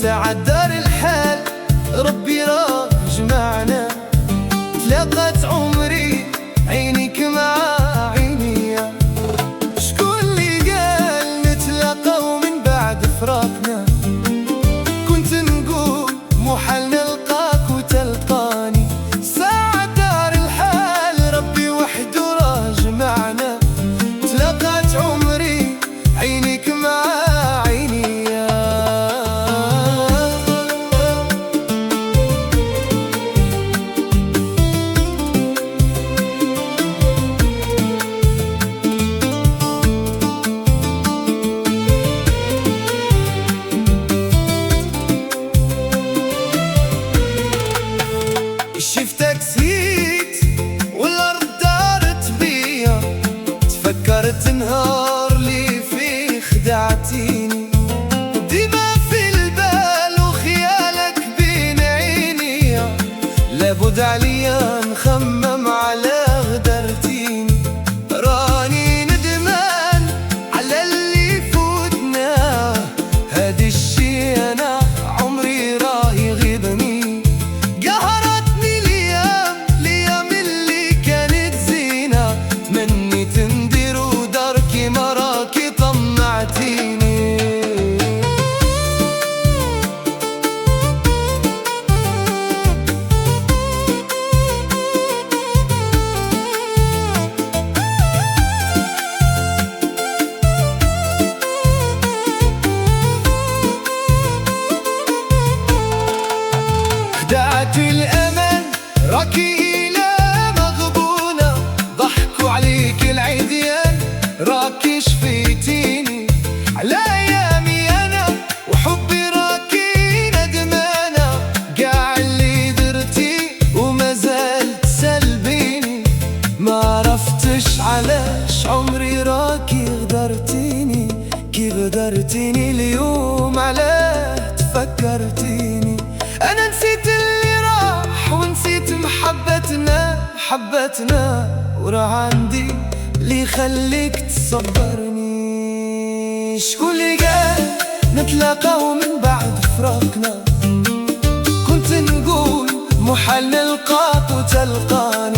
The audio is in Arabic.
ساعة دار الحال ربي راه جمعنا. تلاقات عمري عينيك مع عيني، شكون اللي قال نتلاقاو من بعد فراقنا؟ كنت نقول محال نلقاك وتلقاني، ساعة دار الحال ربي وحده راه جمعنا. تلاقات عمري عينيك مع عيني. شفتك سيت والأرض دارت بيا، تفكرت نهار لي فيه خدعتيني، ديما في البال وخيالك بين عيني، لابد عليا نخمم على غدرتيني. راني ندمان على اللي فوتنا، هادي الشي أنا عمري راه يغيبني. خدعت الأمل راكي إلى مغبونة، ضحكوا عليك العديان راكي شفيتيني. على أيامي أنا وحبي راكي ندمانة، قاع اللي درتي وما زالت سلبيني. ما عرفتش علاش عمري راكي غدرتيني، كي غدرتيني اليوم علاه تفكرتيني. أنا نسيت اللي راح ونسيت محبتنا، وراه عندي اللي يخليك تصبرني. شكون اللي قال نتلاقاو من بعد فراقنا؟ كنت نقول محال نلقاك وتلقاني.